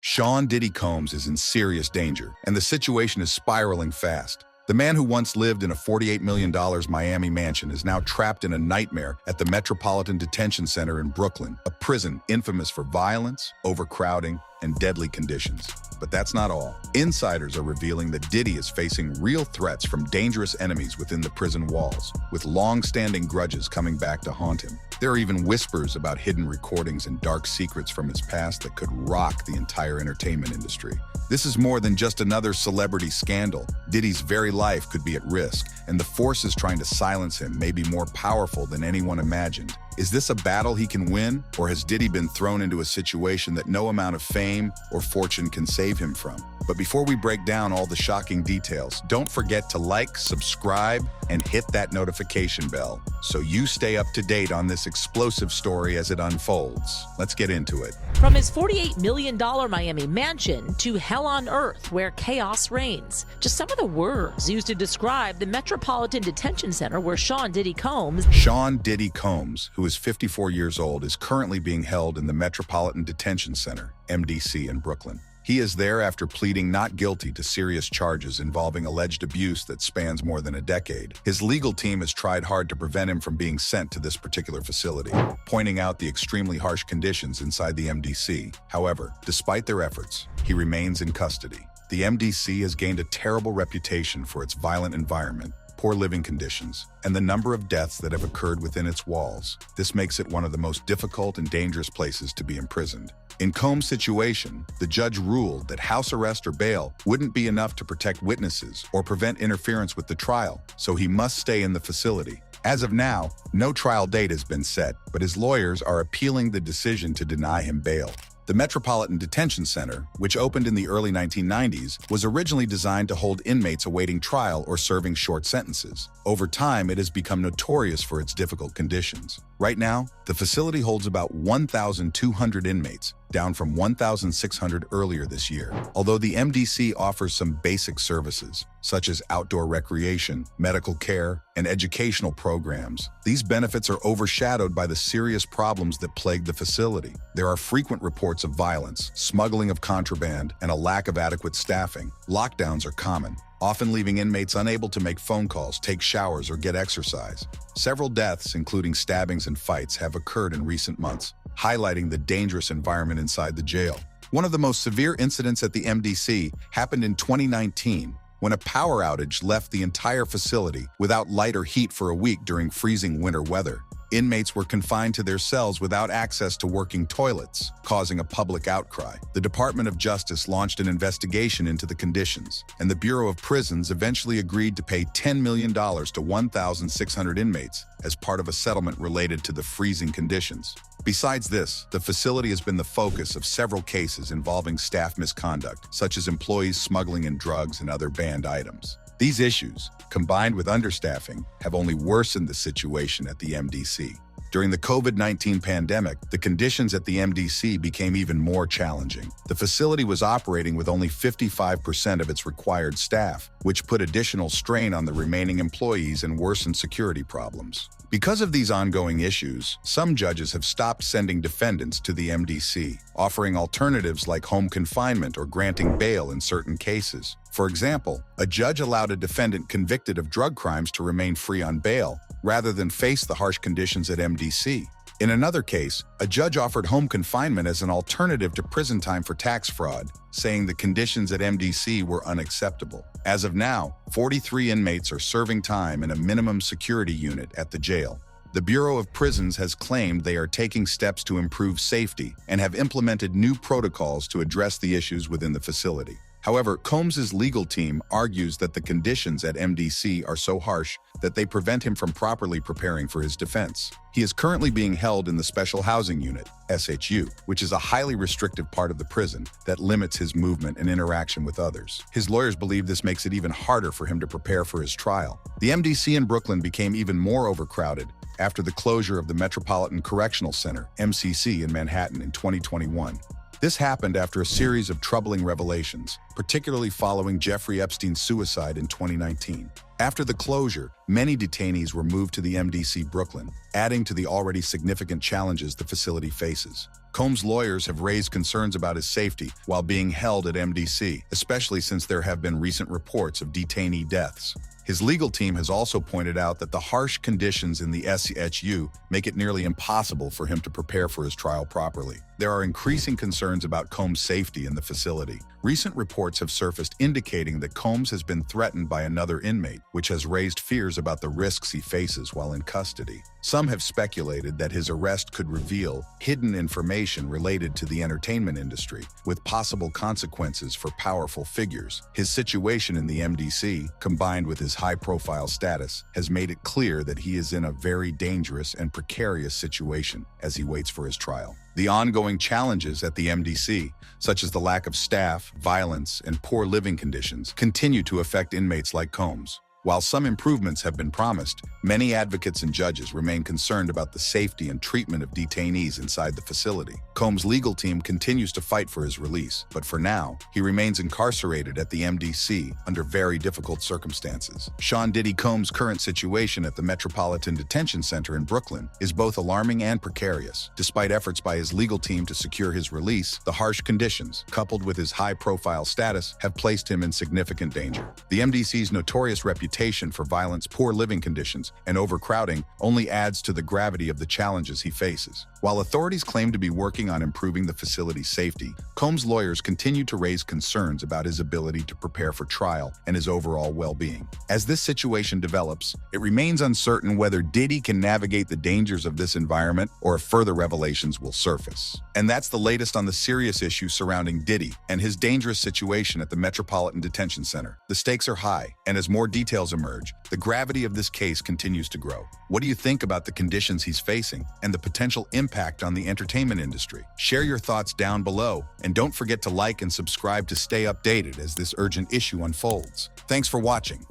Sean Diddy Combs is in serious danger, and the situation is spiraling fast. The man who once lived in a $48 million Miami mansion is now trapped in a nightmare at the Metropolitan Detention Center in Brooklyn, a prison infamous for violence, overcrowding, and deadly conditions. But that's not all. Insiders are revealing that Diddy is facing real threats from dangerous enemies within the prison walls, with long-standing grudges coming back to haunt him. There are even whispers about hidden recordings and dark secrets from his past that could rock the entire entertainment industry. This is more than just another celebrity scandal. Diddy's very life could be at risk, and the forces trying to silence him may be more powerful than anyone imagined. Is this a battle he can win, or has Diddy been thrown into a situation that no amount of fame or fortune can save him from? But before we break down all the shocking details, don't forget to like, subscribe, and hit that notification bell so you stay up to date on this explosive story as it unfolds. Let's get into it. From his $48 million Miami mansion to hell on earth where chaos reigns. Just some of the words used to describe the Metropolitan Detention Center where Sean Diddy Combs. Sean Diddy Combs, who is 54 years old, is currently being held in the Metropolitan Detention Center, MDC, in Brooklyn. He is there after pleading not guilty to serious charges involving alleged abuse that spans more than a decade. His legal team has tried hard to prevent him from being sent to this particular facility, pointing out the extremely harsh conditions inside the MDC. However, despite their efforts, he remains in custody. The MDC has gained a terrible reputation for its violent environment, poor living conditions, and the number of deaths that have occurred within its walls. This makes it one of the most difficult and dangerous places to be imprisoned. In Combs' situation, the judge ruled that house arrest or bail wouldn't be enough to protect witnesses or prevent interference with the trial, so he must stay in the facility. As of now, no trial date has been set, but his lawyers are appealing the decision to deny him bail. The Metropolitan Detention Center, which opened in the early 1990s, was originally designed to hold inmates awaiting trial or serving short sentences. Over time, it has become notorious for its difficult conditions. Right now, the facility holds about 1,200 inmates, down from 1,600 earlier this year. Although the MDC offers some basic services, such as outdoor recreation, medical care, and educational programs, these benefits are overshadowed by the serious problems that plague the facility. There are frequent reports of violence, smuggling of contraband, and a lack of adequate staffing. Lockdowns are common, often leaving inmates unable to make phone calls, take showers, or get exercise. Several deaths, including stabbings and fights, have occurred in recent months, highlighting the dangerous environment inside the jail. One of the most severe incidents at the MDC happened in 2019, when a power outage left the entire facility without light or heat for a week during freezing winter weather. Inmates were confined to their cells without access to working toilets, causing a public outcry. The Department of Justice launched an investigation into the conditions, and the Bureau of Prisons eventually agreed to pay $10 million to 1,600 inmates as part of a settlement related to the freezing conditions. Besides this, the facility has been the focus of several cases involving staff misconduct, such as employees smuggling in drugs and other banned items. These issues, combined with understaffing, have only worsened the situation at the MDC. During the COVID-19 pandemic, the conditions at the MDC became even more challenging. The facility was operating with only 55% of its required staff, which put additional strain on the remaining employees and worsened security problems. Because of these ongoing issues, some judges have stopped sending defendants to the MDC, offering alternatives like home confinement or granting bail in certain cases. For example, a judge allowed a defendant convicted of drug crimes to remain free on bail, rather than face the harsh conditions at MDC. In another case, a judge offered home confinement as an alternative to prison time for tax fraud, saying the conditions at MDC were unacceptable. As of now, 43 inmates are serving time in a minimum security unit at the jail. The Bureau of Prisons has claimed they are taking steps to improve safety and have implemented new protocols to address the issues within the facility. However, Combs' legal team argues that the conditions at MDC are so harsh that they prevent him from properly preparing for his defense. He is currently being held in the Special Housing Unit, SHU, which is a highly restrictive part of the prison that limits his movement and interaction with others. His lawyers believe this makes it even harder for him to prepare for his trial. The MDC in Brooklyn became even more overcrowded after the closure of the Metropolitan Correctional Center, MCC, in Manhattan in 2021. This happened after a series of troubling revelations, particularly following Jeffrey Epstein's suicide in 2019. After the closure, many detainees were moved to the MDC Brooklyn, adding to the already significant challenges the facility faces. Combs' lawyers have raised concerns about his safety while being held at MDC, especially since there have been recent reports of detainee deaths. His legal team has also pointed out that the harsh conditions in the SHU make it nearly impossible for him to prepare for his trial properly. There are increasing concerns about Combs' safety in the facility. Recent reports have surfaced indicating that Combs has been threatened by another inmate, which has raised fears about the risks he faces while in custody. Some have speculated that his arrest could reveal hidden information related to the entertainment industry, with possible consequences for powerful figures. His situation in the MDC, combined with his high-profile status, has made it clear that he is in a very dangerous and precarious situation as he waits for his trial. The ongoing challenges at the MDC, such as the lack of staff, violence, and poor living conditions, continue to affect inmates like Combs. While some improvements have been promised, many advocates and judges remain concerned about the safety and treatment of detainees inside the facility. Combs' legal team continues to fight for his release, but for now, he remains incarcerated at the MDC under very difficult circumstances. Sean Diddy Combs' current situation at the Metropolitan Detention Center in Brooklyn is both alarming and precarious. Despite efforts by his legal team to secure his release, the harsh conditions, coupled with his high-profile status, have placed him in significant danger. The MDC's notorious reputation for violence, poor living conditions, and overcrowding only adds to the gravity of the challenges he faces. While authorities claim to be working on improving the facility's safety, Combs' lawyers continue to raise concerns about his ability to prepare for trial and his overall well-being. As this situation develops, it remains uncertain whether Diddy can navigate the dangers of this environment or if further revelations will surface. And that's the latest on the serious issue surrounding Diddy and his dangerous situation at the Metropolitan Detention Center. The stakes are high, and as more details emerge, the gravity of this case continues to grow. What do you think about the conditions he's facing and the potential impact on the entertainment industry? Share your thoughts down below, and don't forget to like and subscribe to stay updated as this urgent issue unfolds. Thanks for watching.